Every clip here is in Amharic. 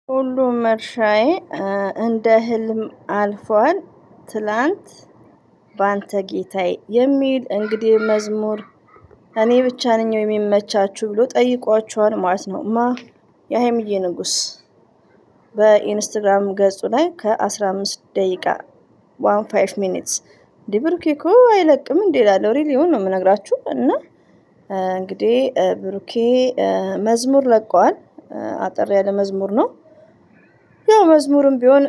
ሁሉም እርሻዬ እንደ ህልም አልፏል ትላንት ባንተ ጌታዬ የሚል እንግዲህ መዝሙር እኔ ብቻ ነኝ የሚመቻችሁ ብሎ ጠይቋቸዋል ማለት ነው። የሀይሚዬ ንጉስ በኢንስታግራም ገጹ ላይ ከ15 ደቂቃ 15 ሚኒትስ ብሩኬ እኮ አይለቅም እንዴ ላለው ሪሊውን ነው የምነግራችሁ። እና እንግዲህ ብሩኬ መዝሙር ለቀዋል። አጠር ያለ መዝሙር ነው። ያው መዝሙርም ቢሆን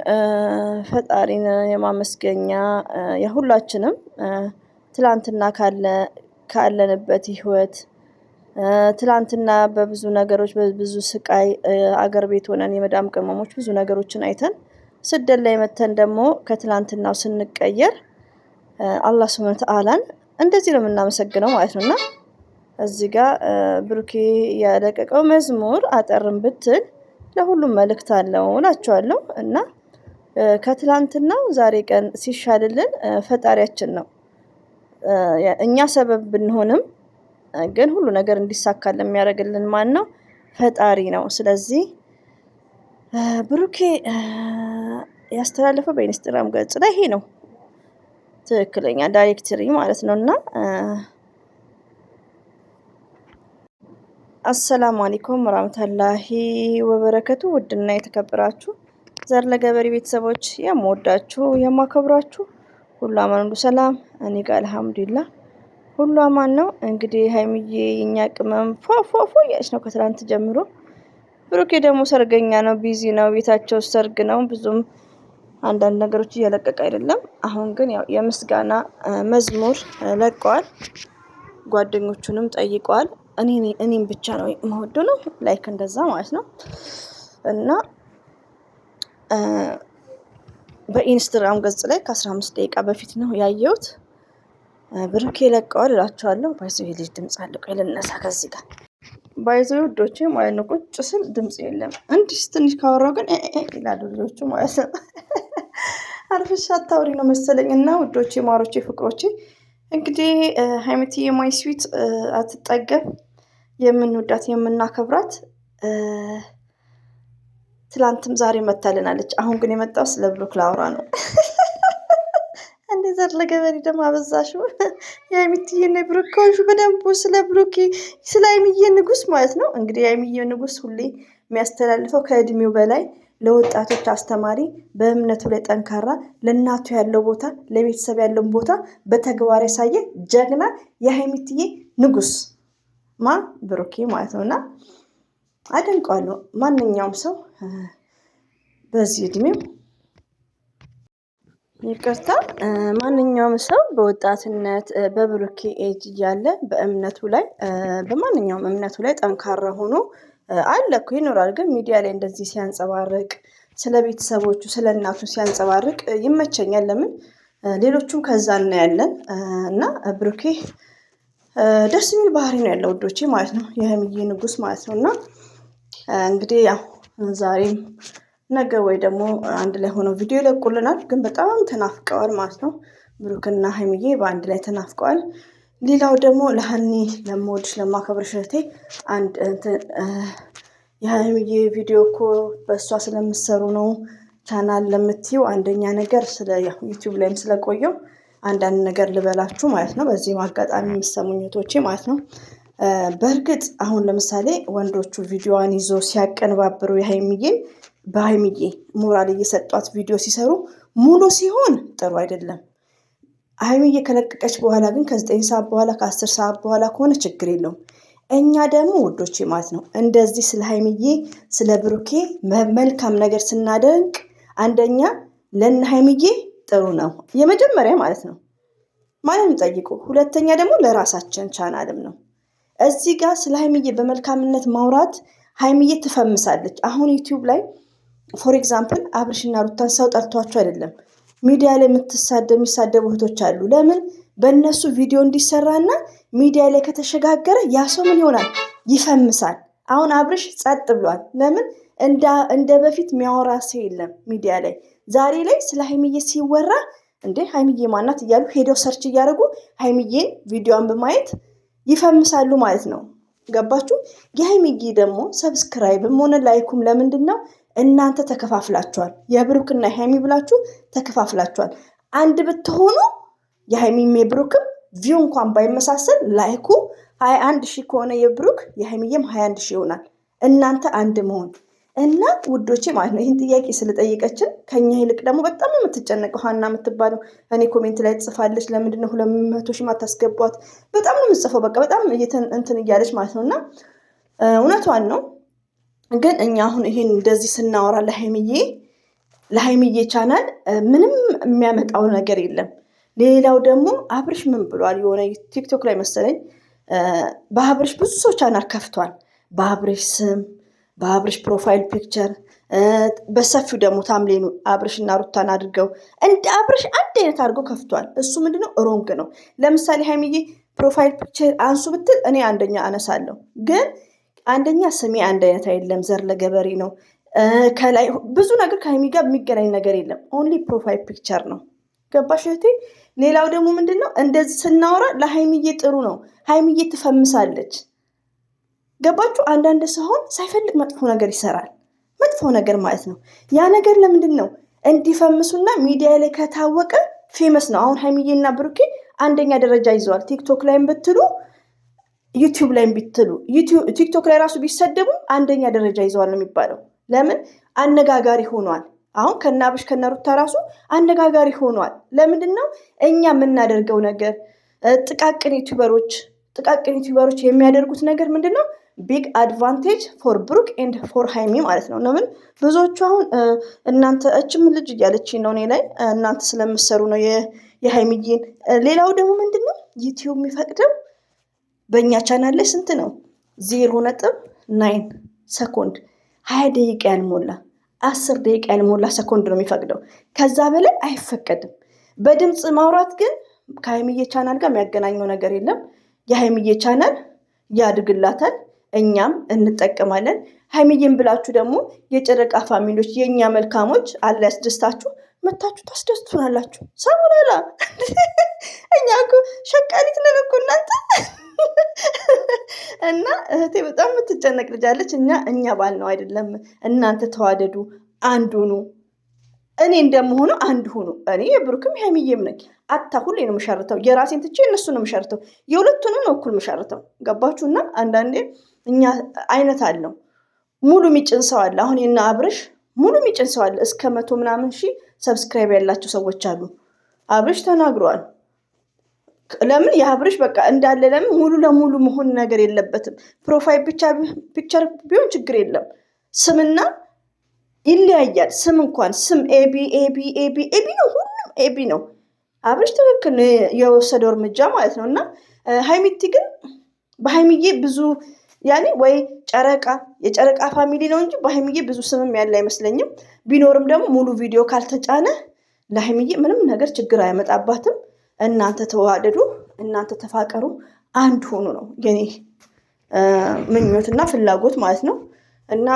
ፈጣሪን የማመስገኛ የሁላችንም ትላንትና ካለንበት ህይወት ትላንትና በብዙ ነገሮች በብዙ ስቃይ አገር ቤት ሆነን የመዳም ቅመሞች ብዙ ነገሮችን አይተን ስደት ላይ መተን ደግሞ ከትላንትናው ስንቀየር አላህ ሱብሃነሁ ወተዓላን እንደዚህ ነው የምናመሰግነው ማለት ነውና እዚህ ጋር ብሩኬ ያለቀቀው መዝሙር አጠርም ብትል ለሁሉም መልእክት አለው እላችኋለሁ። እና ከትላንትናው ዛሬ ቀን ሲሻልልን ፈጣሪያችን ነው። እኛ ሰበብ ብንሆንም ግን ሁሉ ነገር እንዲሳካልን የሚያደርግልን ማን ነው? ፈጣሪ ነው። ስለዚህ ብሩኬ ያስተላለፈው በኢንስታግራም ገጽ ላይ ይሄ ነው ትክክለኛ ዳይሬክተሪ ማለት ነው። እና አሰላሙ አለይኩም ወራህመቱላሂ ወበረከቱ። ውድና የተከበራችሁ ዘር ለገበሬ ቤተሰቦች የምወዳችሁ የማከብራችሁ ሁሉ አማን ሁሉ ሰላም፣ እኔ ጋር አልሐምዱሊላህ ሁሉ አማን ነው። እንግዲህ ሀይሚዬ የኛ ቅመም ፏፏፏ እያለች ነው ከትላንት ጀምሮ። ብሩኬ ደግሞ ሰርገኛ ነው፣ ቢዚ ነው፣ ቤታቸው ሰርግ ነው። ብዙም አንዳንድ ነገሮች እየለቀቀ አይደለም። አሁን ግን ያው የምስጋና መዝሙር ለቀዋል። ጓደኞቹንም ጠይቀዋል። እኔም ብቻ ነው የምወደው ነው ላይክ እንደዛ ማለት ነው። እና በኢንስታግራም ገጽ ላይ ከ15 ደቂቃ በፊት ነው ያየሁት። ብሩኬ ለቀዋል እላቸዋለሁ። ባይዘው የልጅ ድምጽ አለ። ቆይ ልነሳ ከዚህ ጋር ባይዘው ውዶቼ ማለት ነው። ቁጭ ስል ድምጽ የለም። እንዲህ ትንሽ ካወራው ግን ይላሉ ልጆቹ ማለት ነው። አርፈሽ አታውሪ ነው መሰለኝ። እና ውዶቼ፣ ማሮቼ፣ ፍቅሮቼ እንግዲህ ሀይሚትዬ ማይ ስዊት አትጠገብ የምንወዳት የምናከብራት ትላንትም ዛሬ መታልናለች። አሁን ግን የመጣው ስለ ብሩክ ላውራ ነው። እንዴ ዘር ለገበሬ ደግሞ አበዛሽው። የሀይሚትዬ እና ብሩክ ከሆንሽ በደንብ ስለ ብሩክ ስለ ሀይሚዬ ንጉስ ማለት ነው። እንግዲህ የሀይሚዬ ንጉስ ሁሌ የሚያስተላልፈው ከእድሜው በላይ ለወጣቶች አስተማሪ፣ በእምነቱ ላይ ጠንካራ፣ ለእናቱ ያለው ቦታ ለቤተሰብ ያለውን ቦታ በተግባር ያሳየ ጀግና የሀይሚትዬ ንጉስ ብሩኬ ማለት ነውና አደንቀዋለሁ። ማንኛውም ሰው በዚህ እድሜው ይቅርታ፣ ማንኛውም ሰው በወጣትነት በብሩኬ ኤጅ እያለ በእምነቱ ላይ በማንኛውም እምነቱ ላይ ጠንካራ ሆኖ አለ እኮ ይኖራል። ግን ሚዲያ ላይ እንደዚህ ሲያንጸባርቅ ስለ ቤተሰቦቹ ስለ እናቱ ሲያንጸባርቅ ይመቸኛል። ለምን ሌሎቹም ከዛ እናያለን። እና ብሩኬ ደስ የሚል ባህሪ ነው ያለው ውዶቼ ማለት ነው። የሀይሚዬ ንጉስ ማለት ነው። እና እንግዲህ ያው ዛሬም ነገ ወይ ደግሞ አንድ ላይ ሆነው ቪዲዮ ይለቁልናል። ግን በጣም ተናፍቀዋል ማለት ነው። ብሩክና ሀይሚዬ በአንድ ላይ ተናፍቀዋል። ሌላው ደግሞ ለሀኒ ለምወድሽ ለማከብርሽ እህቴ አንድ የሀይሚዬ ቪዲዮ እኮ በእሷ ስለምሰሩ ነው ቻናል ለምትይው አንደኛ ነገር ስለ ዩቲዩብ ላይም ስለቆየው አንዳንድ ነገር ልበላችሁ ማለት ነው። በዚህም አጋጣሚ የሚሰሙኝ እህቶቼ ማለት ነው። በእርግጥ አሁን ለምሳሌ ወንዶቹ ቪዲዮዋን ይዞ ሲያቀነባብሩ የሀይሚዬን በሀይሚዬ ሞራል እየሰጧት ቪዲዮ ሲሰሩ ሙሉ ሲሆን ጥሩ አይደለም። ሀይሚዬ ከለቀቀች በኋላ ግን ከ9 ሰዓት በኋላ ከ10 ሰዓት በኋላ ከሆነ ችግር የለውም። እኛ ደግሞ ውዶቼ ማለት ነው እንደዚህ ስለ ሀይሚዬ ስለ ብሩኬ መልካም ነገር ስናደንቅ አንደኛ ለእነ ሀይሚዬ ጥሩ ነው የመጀመሪያ ማለት ነው ማንም ጠይቁ። ሁለተኛ ደግሞ ለራሳችን ቻናልም ነው። እዚህ ጋር ስለ ሀይሚዬ በመልካምነት ማውራት ሀይሚዬ ትፈምሳለች። አሁን ዩቲዩብ ላይ ፎር ኤግዛምፕል አብርሽና ሩታን ሰው ጠርቷቸው አይደለም ሚዲያ ላይ የሚሳደቡ እህቶች አሉ። ለምን በእነሱ ቪዲዮ እንዲሰራና ሚዲያ ላይ ከተሸጋገረ ያ ሰው ምን ይሆናል? ይፈምሳል። አሁን አብርሽ ጸጥ ብሏል። ለምን እንደ በፊት የሚያወራ ሰው የለም ሚዲያ ላይ። ዛሬ ላይ ስለ ሀይሚዬ ሲወራ እንዴ ሀይሚዬ ማናት እያሉ ሄደው ሰርች እያደረጉ ሀይሚዬን ቪዲዮን በማየት ይፈምሳሉ ማለት ነው። ገባችሁ? የሀይሚዬ ደግሞ ሰብስክራይብም ሆነ ላይኩም ለምንድን ነው እናንተ ተከፋፍላችኋል። የብሩክና የሃይሚ ብላችሁ ተከፋፍላችኋል። አንድ ብትሆኑ የሃይሚም የብሩክም ቪው እንኳን ባይመሳሰል ላይኩ 21,000 ከሆነ የብሩክ የሃይሚዬም 21,000 ይሆናል። እናንተ አንድ መሆን እና ውዶቼ ማለት ነው። ይህን ጥያቄ ስለጠየቀችን ከኛ ይልቅ ደግሞ በጣም የምትጨነቀው ሀና የምትባለው እኔ ኮሜንት ላይ ትጽፋለች። ለምንድን ነው 200,000 ማታስገቧት? በጣም ነው የምትጽፈው። በቃ በጣም እንትን እያለች ማለት ነው። እና እውነቷን ነው። ግን እኛ አሁን ይሄን እንደዚህ ስናወራ ለሃይሚዬ ቻናል ምንም የሚያመጣው ነገር የለም። ሌላው ደግሞ አብርሽ ምን ብሏል? የሆነ ቲክቶክ ላይ መሰለኝ በአብርሽ ብዙ ሰው ቻናል ከፍቷል። በአብርሽ ስም በአብርሽ ፕሮፋይል ፒክቸር በሰፊው ደግሞ ታምሌኑ አብርሽና ሩታን አድርገው እንደ አብርሽ አንድ አይነት አድርገው ከፍቷል። እሱ ምንድነው ሮንግ ነው። ለምሳሌ ሃይሚዬ ፕሮፋይል ፒክቸር አንሱ ብትል እኔ አንደኛ አነሳለሁ። ግን አንደኛ ስሜ አንድ አይነት አይደለም፣ ዘር ለገበሬ ነው። ከላይ ብዙ ነገር ከሃይሚ ጋር የሚገናኝ ነገር የለም። ኦንሊ ፕሮፋይል ፒክቸር ነው። ገባሽ እህቴ? ሌላው ደግሞ ምንድነው እንደዚህ ስናወራ ለሃይሚዬ ጥሩ ነው። ሃይሚዬ ትፈምሳለች። ገባችሁ? አንዳንድ ሰውን ሳይፈልግ መጥፎ ነገር ይሰራል። መጥፎ ነገር ማለት ነው። ያ ነገር ለምንድን ነው እንዲፈምሱና ሚዲያ ላይ ከታወቀ ፌመስ ነው። አሁን ሃይሚዬና ብሩኬ አንደኛ ደረጃ ይዘዋል። ቲክቶክ ላይም ብትሉ ዩቲዩብ ላይም ብትሉ ቲክቶክ ላይ ራሱ ቢሰደቡ አንደኛ ደረጃ ይዘዋል ነው የሚባለው። ለምን? አነጋጋሪ ሆኗል። አሁን ከናብሽ ከነሩታ ራሱ አነጋጋሪ ሆኗል። ለምንድን ነው እኛ የምናደርገው ነገር ጥቃቅን ዩቲዩበሮች የሚያደርጉት ነገር ምንድን ነው? ቢግ አድቫንቴጅ ፎር ብሩክ ኤንድ ፎር ሃይሚ ማለት ነው። ለምን ብዙዎቹ አሁን እናንተ እችም ልጅ እያለች ነው እኔ ላይ እናንተ ስለምሰሩ ነው የሃይሚዬን። ሌላው ደግሞ ምንድን ነው ዩቲዩብ የሚፈቅደው በእኛ ቻናል ላይ ስንት ነው? 0.9 ሰኮንድ 20 ደቂቃ ያልሞላ 10 ደቂቃ ያልሞላ ሰኮንድ ነው የሚፈቅደው። ከዛ በላይ አይፈቀድም። በድምፅ ማውራት ግን ከሃይሚዬ ቻናል ጋር የሚያገናኘው ነገር የለም። የሃይሚዬ ቻናል ያድግላታል፣ እኛም እንጠቀማለን። ሃይሚዬን ብላችሁ ደግሞ የጨረቃ ፋሚሊዎች የእኛ መልካሞች አለ ያስደስታችሁ መታችሁ ታስደስቱናላችሁ። ሰሙናላ እኛ እኮ ሸቃሊት ነን እኮ እናንተ። እና እህቴ በጣም የምትጨነቅ ልጅ አለች። እኛ ባል ነው አይደለም። እናንተ ተዋደዱ፣ አንድ ሁኑ። እኔ እንደምሆነው አንድ ሁኑ። እኔ የብሩክም ሃይሚዬም ነኝ። ሁሌ ነው የምሸርተው። የራሴን ትቼ እነሱ ነው የምሸርተው። የሁለቱንም ነው እኩል የምሸርተው። ገባችሁና? አንዳንዴ እኛ አይነት አለው ሙሉ የሚጭን ሰው አለ። አሁን የና አብርሽ ሙሉ የሚጭን ሰው አለ። እስከ 100 ምናምን ሺህ ሰብስክራይብ ያላቸው ሰዎች አሉ። አብርሽ ተናግሯል። ለምን የአብርሽ በቃ እንዳለ ለምን ሙሉ ለሙሉ መሆን ነገር የለበትም። ፕሮፋይል ፒክቸር ቢሆን ችግር የለም። ስምና ይለያያል። ስም እንኳን ስም ኤቢ ነው። ሁሉም ኤቢ ነው። አብርሽ ትክክል የወሰደው እርምጃ ማለት ነው። እና ሃይሚቲ ግን በሃይሚዬ ብዙ ያኔ ወይ የጨረቃ ፋሚሊ ነው እንጂ በሃይሚዬ ብዙ ስምም ያለ አይመስለኝም። ቢኖርም ደግሞ ሙሉ ቪዲዮ ካልተጫነ ለሃይሚዬ ምንም ነገር ችግር አያመጣባትም። እናንተ ተዋደዱ፣ እናንተ ተፋቀሩ፣ አንድ ሆኑ ነው የኔ ምኞትና ፍላጎት ማለት ነው። እና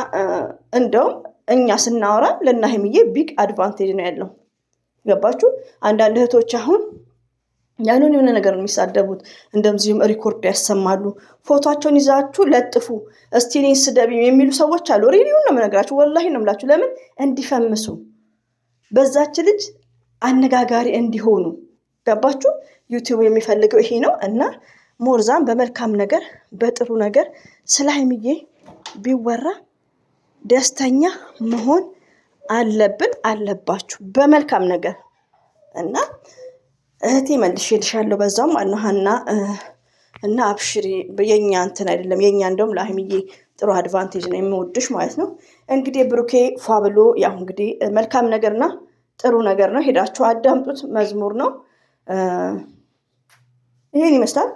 እንደውም እኛ ስናወራ ለእነ ሃይሚዬ ቢግ አድቫንቴጅ ነው ያለው። ገባችሁ? አንዳንድ እህቶች አሁን ያንን የሆነ ነገር ነው የሚሳደቡት። እንደዚሁም ሪኮርድ ያሰማሉ። ፎቶቸውን ይዛችሁ ለጥፉ እስቲ እኔን ስደቢ የሚሉ ሰዎች አሉ። ሪሊውን ነው የምነግራችሁ፣ ወላሂ ነው የምላችሁ። ለምን? እንዲፈምሱ በዛች ልጅ አነጋጋሪ እንዲሆኑ። ገባችሁ? ዩቲዩብ የሚፈልገው ይሄ ነው። እና ሞርዛን በመልካም ነገር በጥሩ ነገር ስለ ሃይሚዬ ቢወራ ደስተኛ መሆን አለባችሁ በመልካም ነገር። እና እህቴ መልሼልሻለሁ በዛም አናሃና እና አብሽሪ። የኛ እንትን አይደለም የኛ እንደውም ለሃይሚዬ ጥሩ አድቫንቴጅ ነው የምወድሽ ማለት ነው። እንግዲህ ብሩኬ ፏ ብሎ ያው እንግዲህ መልካም ነገርና ጥሩ ነገር ነው። ሄዳችሁ አዳምጡት። መዝሙር ነው። ይሄን ይመስላል።